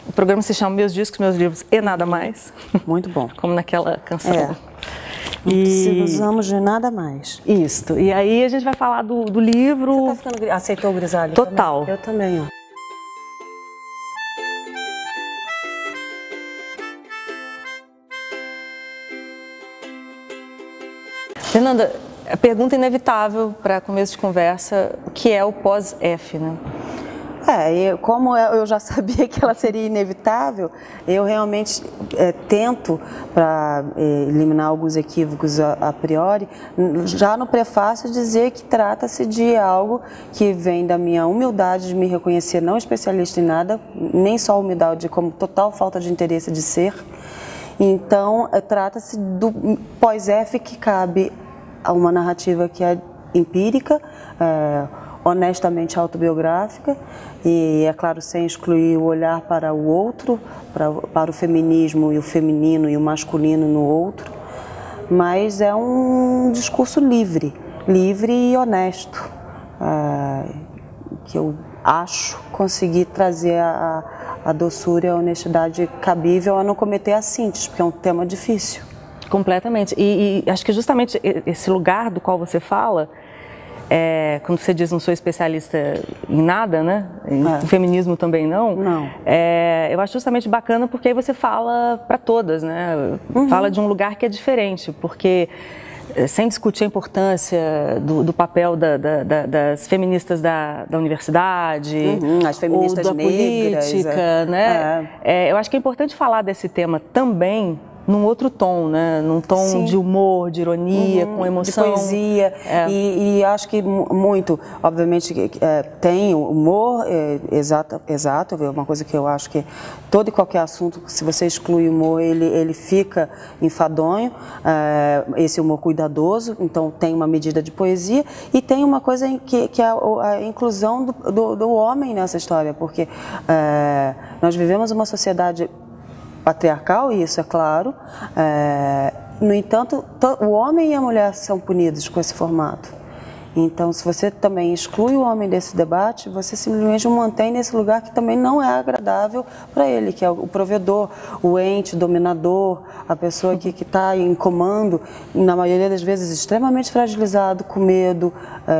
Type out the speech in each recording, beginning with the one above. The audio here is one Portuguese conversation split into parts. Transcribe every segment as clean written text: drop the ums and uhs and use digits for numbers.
O programa se chama Meus Discos, Meus Livros e Nada Mais. Muito bom. Como naquela canção. Não precisamos de nada mais. Isso. E aí a gente vai falar do livro... Você tá ficando... Aceitou o grisalho? Total. Eu também, ó. Fernanda, a pergunta inevitável para começo de conversa, o que é o pós-F, né? Como eu já sabia que ela seria inevitável, eu realmente tento, para eliminar alguns equívocos a priori, já no prefácio dizer que trata-se de algo que vem da minha humildade de me reconhecer não especialista em nada, nem só humildade, como total falta de interesse de ser. Então, trata-se do pós-F que cabe a uma narrativa que é empírica, honestamente autobiográfica e, é claro, sem excluir o olhar para o outro, para o feminismo e o feminino e o masculino no outro, mas é um discurso livre e honesto, que eu acho conseguir trazer a doçura e a honestidade cabível a não cometer assintes, porque é um tema difícil. Completamente. E acho que justamente esse lugar do qual você fala, quando você diz não sou especialista em nada, né? Em feminismo também não. Não. Eu acho justamente bacana porque aí você fala para todas, né? Fala de um lugar que é diferente, porque sem discutir a importância do papel das feministas da universidade, as feministas ou da negras, política, né? Eu acho que é importante falar desse tema também num outro tom, né? Num tom de humor, de ironia, com emoção. De poesia. E acho que muito, obviamente, tem humor, exato, é uma coisa que eu acho que todo e qualquer assunto, se você exclui o humor, ele fica enfadonho, esse humor cuidadoso, então tem uma medida de poesia e tem uma coisa que é a inclusão do homem nessa história, porque nós vivemos uma sociedade patriarcal, e isso é claro, no entanto, o homem e a mulher são punidos com esse formato. Então, se você também exclui o homem desse debate, você simplesmente o mantém nesse lugar que também não é agradável para ele, que é o provedor, o ente, o dominador, a pessoa que está em comando, na maioria das vezes extremamente fragilizado, com medo,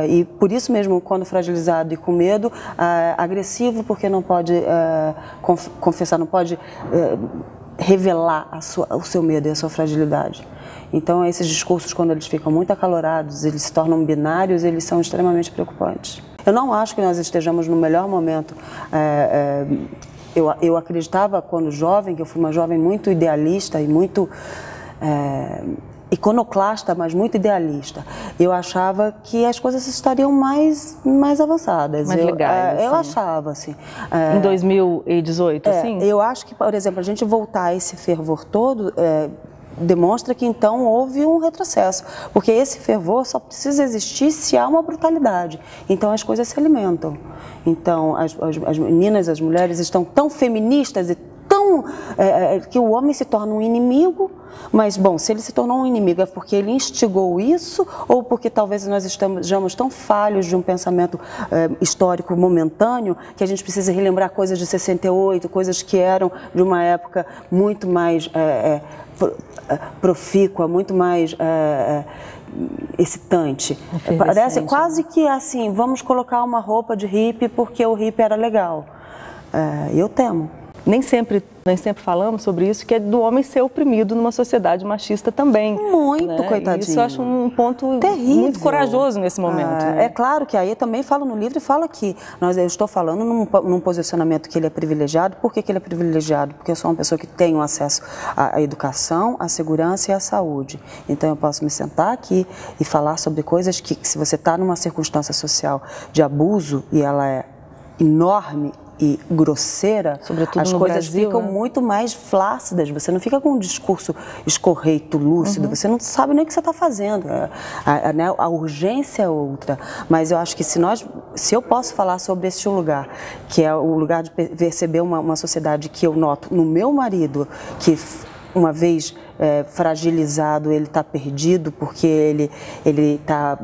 e por isso mesmo, quando fragilizado e com medo, agressivo, porque não pode confessar, não pode revelar o seu medo e a sua fragilidade. Então, esses discursos, quando eles ficam muito acalorados, eles se tornam binários, eles são extremamente preocupantes. Eu não acho que nós estejamos no melhor momento. Eu acreditava, quando jovem, que eu fui uma jovem muito idealista e muito iconoclasta, mas muito idealista. Eu achava que as coisas estariam mais avançadas. Mais legais, eu achava, assim. Em 2018, assim? Eu acho que, por exemplo, a gente voltar a esse fervor todo demonstra que, então, houve um retrocesso. Porque esse fervor só precisa existir se há uma brutalidade. Então, as coisas se alimentam. Então, as meninas, as mulheres estão tão feministas e que o homem se torna um inimigo, mas, bom, se ele se tornou um inimigo é porque ele instigou isso ou porque talvez nós estejamos tão falhos de um pensamento histórico momentâneo que a gente precisa relembrar coisas de 68, coisas que eram de uma época muito mais profícua, muito mais excitante. Parece quase que assim, vamos colocar uma roupa de hippie porque o hippie era legal. Eu temo. Nem sempre falamos sobre isso, que é do homem ser oprimido numa sociedade machista também. Muito, né? Coitadinho. Isso eu acho um ponto terrível, muito corajoso nesse momento. Né? É claro que aí eu também falo no livro e falo aqui. Eu estou falando num posicionamento que ele é privilegiado. Por que ele é privilegiado? Porque eu sou uma pessoa que tenho acesso à educação, à segurança e à saúde. Então eu posso me sentar aqui e falar sobre coisas que se você está numa circunstância social de abuso e ela é enorme e grosseira, sobretudo as no coisas Brasil, ficam né? muito mais flácidas, você não fica com um discurso escorreito, lúcido, você não sabe nem o que você está fazendo, a urgência é outra, mas eu acho que se eu posso falar sobre esse lugar, que é o lugar de perceber uma sociedade que eu noto no meu marido, que uma vez fragilizado, ele está perdido porque ele está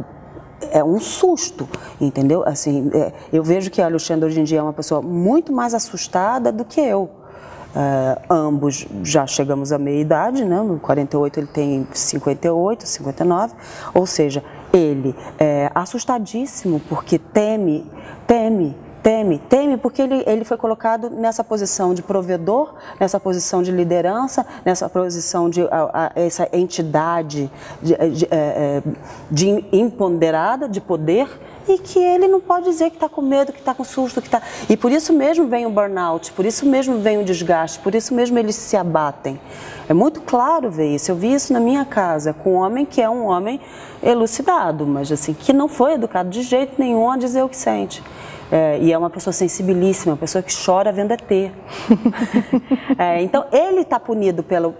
é um susto, entendeu? Assim, eu vejo que a Alexandra hoje em dia é uma pessoa muito mais assustada do que eu. Ambos já chegamos à meia-idade, né? No 48 ele tem 58, 59, ou seja, ele é assustadíssimo porque teme porque ele foi colocado nessa posição de provedor, nessa posição de liderança, nessa posição de essa entidade de imponderada, de poder, e que ele não pode dizer que está com medo, que está com susto, que está... E por isso mesmo vem o burnout, por isso mesmo vem o desgaste, por isso mesmo eles se abatem. É muito claro ver isso. Eu vi isso na minha casa, com um homem que é um homem elucidado, mas assim, que não foi educado de jeito nenhum a dizer o que sente. E é uma pessoa sensibilíssima, uma pessoa que chora vendo ET. Então, ele está punido pela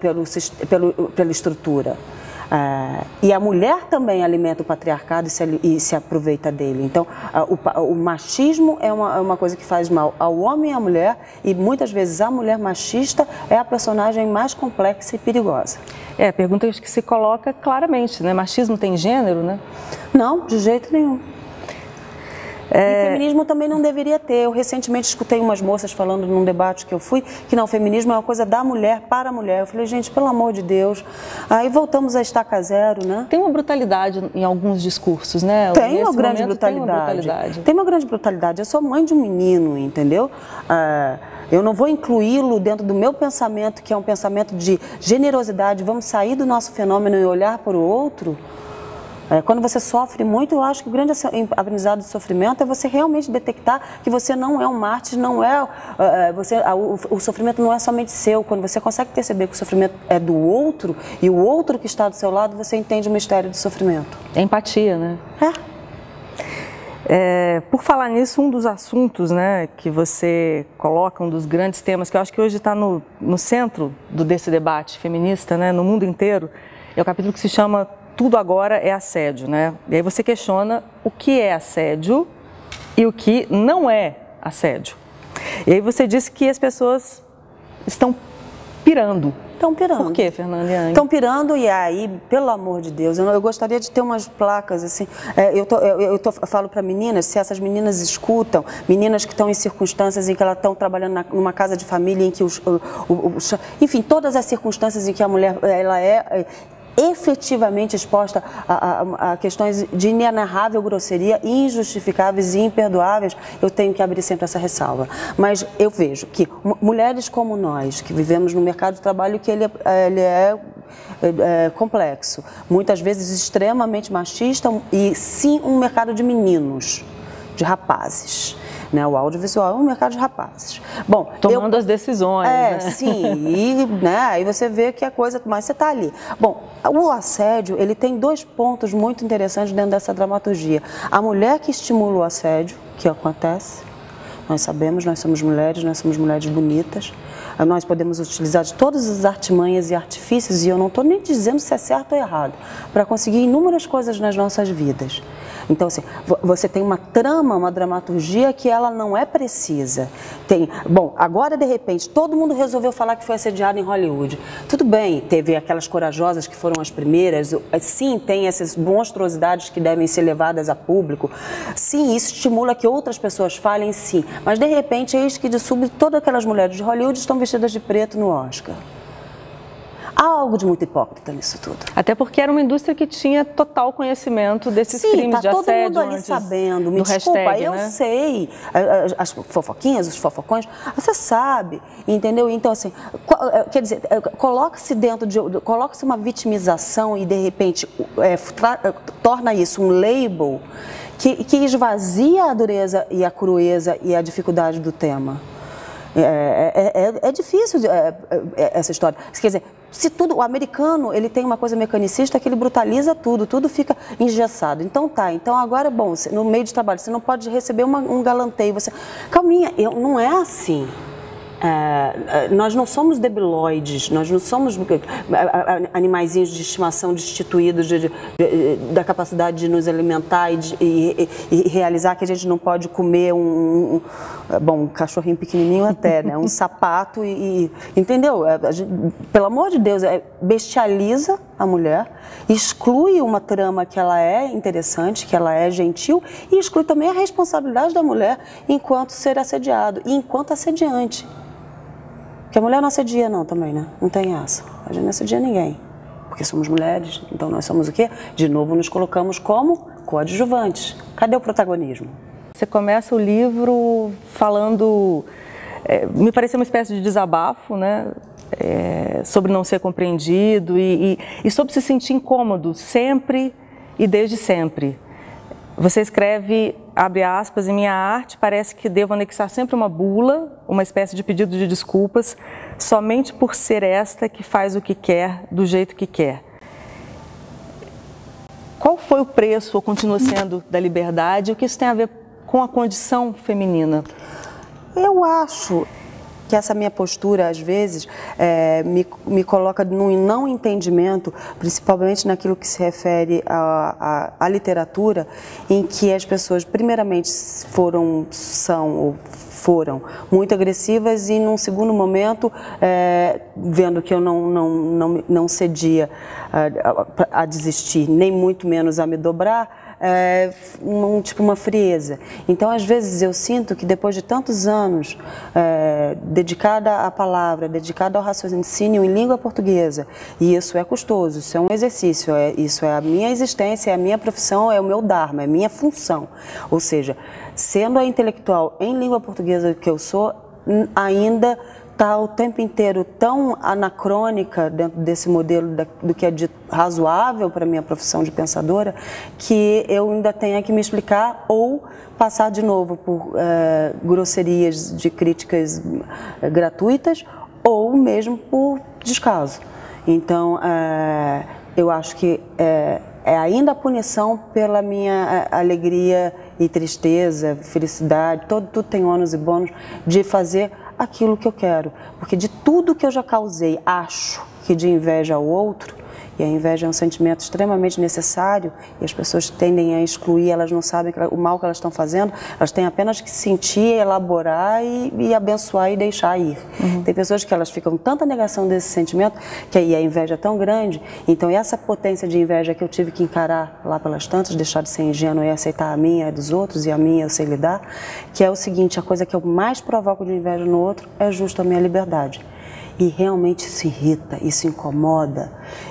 estrutura. E a mulher também alimenta o patriarcado e se aproveita dele. Então, o machismo é uma coisa que faz mal ao homem e à mulher, e muitas vezes a mulher machista é a personagem mais complexa e perigosa. A pergunta que se coloca claramente, né? Machismo tem gênero, né? Não, de jeito nenhum. E feminismo também não deveria ter. Eu recentemente escutei umas moças falando num debate que eu fui, que não, feminismo é uma coisa da mulher para a mulher. Eu falei, gente, pelo amor de Deus. Aí voltamos a estaca zero, né? Tem uma brutalidade em alguns discursos, né? Tem uma grande brutalidade. Tem uma grande brutalidade. Eu sou mãe de um menino, entendeu? Eu não vou incluí-lo dentro do meu pensamento, que é um pensamento de generosidade. Vamos sair do nosso fenômeno e olhar para o outro. Quando você sofre muito, eu acho que o grande aprendizado do sofrimento é você realmente detectar que você não é um mártir, não é, o sofrimento não é somente seu. Quando você consegue perceber que o sofrimento é do outro e o outro que está do seu lado, você entende o mistério do sofrimento. É empatia, né? Por falar nisso, um dos assuntos, né, que você coloca, um dos grandes temas que eu acho que hoje está no centro desse debate feminista, né, no mundo inteiro, é o capítulo que se chama Tudo Agora é Assédio, né? E aí você questiona o que é assédio e o que não é assédio. E aí você disse que as pessoas estão pirando. Estão pirando. Por quê, Fernanda Young? Estão pirando, e aí, pelo amor de Deus, eu gostaria de ter umas placas, assim, eu falo para meninas, se essas meninas escutam, meninas que estão em circunstâncias em que elas estão trabalhando numa casa de família, em que enfim, todas as circunstâncias em que a mulher, ela é efetivamente exposta a questões de inenarrável grosseria, injustificáveis e imperdoáveis, eu tenho que abrir sempre essa ressalva. Mas eu vejo que mulheres como nós, que vivemos no mercado de trabalho, que ele é complexo, muitas vezes extremamente machista, e sim um mercado de meninos, de rapazes. Né, o audiovisual é um mercado de rapazes. Bom, tomando as decisões. Né? Sim, e né, aí você vê que a coisa, mas você está ali. Bom, o assédio, ele tem dois pontos muito interessantes dentro dessa dramaturgia. A mulher que estimula o assédio, que acontece, nós sabemos, nós somos mulheres bonitas, nós podemos utilizar de todas as artimanhas e artifícios, e eu não estou nem dizendo se é certo ou errado, para conseguir inúmeras coisas nas nossas vidas. Então, assim, você tem uma trama, uma dramaturgia que ela não é precisa. Bom, agora de repente todo mundo resolveu falar que foi assediado em Hollywood. Tudo bem, teve aquelas corajosas que foram as primeiras, sim, tem essas monstruosidades que devem ser levadas a público. Sim, isso estimula que outras pessoas falem, sim. Mas de repente, eis que de súbito todas aquelas mulheres de Hollywood estão vestidas de preto no Oscar. Há algo de muito hipócrita nisso tudo. Até porque era uma indústria que tinha total conhecimento desses crimes de assédio. Sim, tá todo mundo ali sabendo. Me desculpa, hashtag, eu sei. As fofoquinhas, os fofocões, você sabe, entendeu? Então, assim, quer dizer, coloca-se uma vitimização e, de repente, torna isso um label que esvazia a dureza e a crueza e a dificuldade do tema. É difícil essa história. Quer dizer, o americano, ele tem uma coisa mecanicista que ele brutaliza tudo fica engessado. Então agora, bom, no meio de trabalho, você não pode receber um galanteio, calminha, não é assim. Nós não somos debiloides, nós não somos animaizinhos de estimação destituídos da capacidade de nos alimentar e realizar que a gente não pode comer um cachorrinho pequenininho até, né? Um sapato entendeu? Pelo amor de Deus, bestializa a mulher, exclui uma trama que ela é interessante, que ela é gentil, e exclui também a responsabilidade da mulher enquanto ser assediado e enquanto assediante. Porque a mulher não assedia não também, né? Não tem essa. A gente não assedia ninguém. Porque somos mulheres, então nós somos o quê? De novo nos colocamos como coadjuvantes. Cadê o protagonismo? Você começa o livro falando, me pareceu uma espécie de desabafo, né? Sobre não ser compreendido e sobre se sentir incômodo sempre e desde sempre. Você escreve, abre aspas, em minha arte parece que devo anexar sempre uma bula, uma espécie de pedido de desculpas, somente por ser esta que faz o que quer, do jeito que quer. Qual foi o preço, ou continua sendo, da liberdade? O que isso tem a ver com a condição feminina? Eu acho que essa minha postura, às vezes, me coloca num não entendimento, principalmente naquilo que se refere à literatura, em que as pessoas, primeiramente, foram muito agressivas e, num segundo momento, vendo que eu não cedia a desistir, nem muito menos a me dobrar, tipo uma frieza. Então, às vezes, eu sinto que depois de tantos anos dedicada à palavra, dedicada ao raciocínio em língua portuguesa, e isso é custoso, isso é um exercício, isso é a minha existência, é a minha profissão, é o meu dharma, é a minha função. Ou seja, sendo a intelectual em língua portuguesa que eu sou, ainda está o tempo inteiro tão anacrônica dentro desse modelo do que é dito razoável para a minha profissão de pensadora, que eu ainda tenho que me explicar ou passar de novo por grosserias de críticas gratuitas ou mesmo por descaso. Então, eu acho que é ainda a punição pela minha alegria e tristeza, felicidade, tudo tem ônus e bônus de fazer aquilo que eu quero, porque de tudo que eu já causei, acho que de inveja ao outro, e a inveja é um sentimento extremamente necessário, e as pessoas tendem a excluir, elas não sabem o mal que elas estão fazendo, elas têm apenas que sentir, elaborar e abençoar e deixar ir. Tem pessoas que elas ficam tanta negação desse sentimento, que aí a inveja é tão grande, então essa potência de inveja que eu tive que encarar lá pelas tantas, deixar de ser ingênua e aceitar a minha, a dos outros, e a minha eu sei lidar, que é o seguinte, a coisa que eu mais provoco de inveja no outro é justo a minha liberdade. E realmente isso irrita, isso incomoda.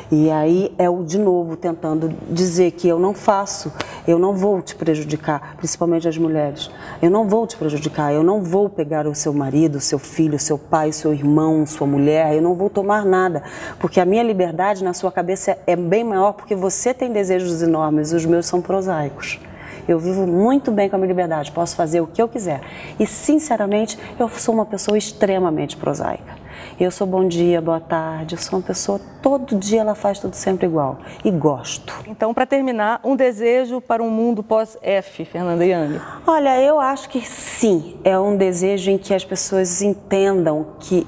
E aí de novo, tentando dizer que eu não faço, eu não vou te prejudicar, principalmente as mulheres. Eu não vou te prejudicar, eu não vou pegar o seu marido, o seu filho, o seu pai, o seu irmão, sua mulher, eu não vou tomar nada. Porque a minha liberdade na sua cabeça é bem maior porque você tem desejos enormes, os meus são prosaicos. Eu vivo muito bem com a minha liberdade, posso fazer o que eu quiser. E, sinceramente, eu sou uma pessoa extremamente prosaica. Eu sou bom dia, boa tarde, eu sou uma pessoa, todo dia ela faz tudo sempre igual. E gosto. Então, para terminar, um desejo para um mundo pós-F, Fernanda Young? Olha, eu acho que sim, é um desejo em que as pessoas entendam que...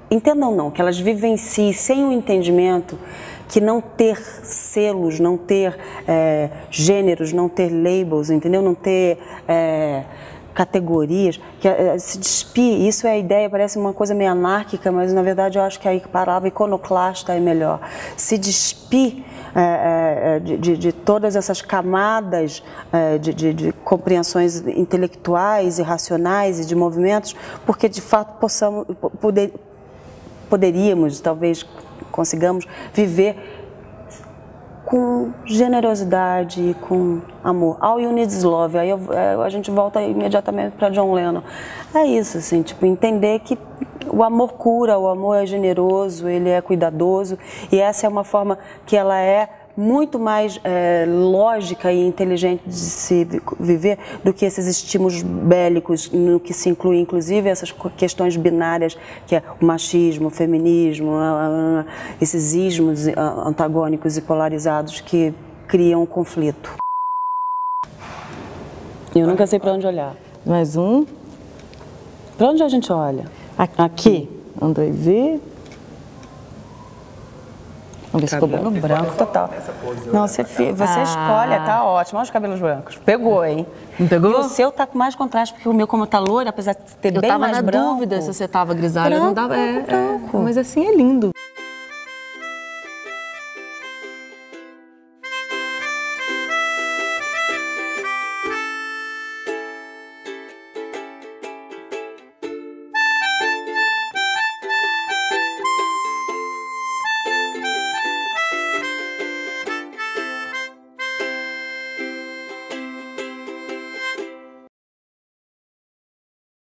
Entendam não, que elas vivenciem sem o entendimento que não ter selos, não ter gêneros, não ter labels, entendeu? Não ter categorias, que se despir, isso é a ideia, parece uma coisa meio anárquica, mas na verdade eu acho que a palavra iconoclasta é melhor. Se despir de todas essas camadas de compreensões intelectuais e racionais e de movimentos, porque de fato poderíamos, talvez consigamos viver com generosidade e com amor. All you need is love. Aí a gente volta imediatamente para John Lennon. É isso, assim, tipo, entender que o amor cura, o amor é generoso, ele é cuidadoso, e essa é uma forma que ela é muito mais lógica e inteligente de se viver do que esses estímulos bélicos, no que se inclui inclusive essas questões binárias, que é o machismo, o feminismo, esses ismos antagônicos e polarizados que criam conflito. Eu nunca sei para onde olhar. Mais um. Para onde a gente olha? Aqui. Um, dois e... Vamos ver se ficou bom. Cabelo branco total. Não, você escolhe, tá ótimo. Olha os cabelos brancos. Pegou, hein? Não pegou? E o seu tá com mais contraste, porque o meu, como tá loiro, apesar de ter bem mais branco... Eu tava na dúvida se você tava grisalha. Branco, não dava, branco. Mas assim é lindo.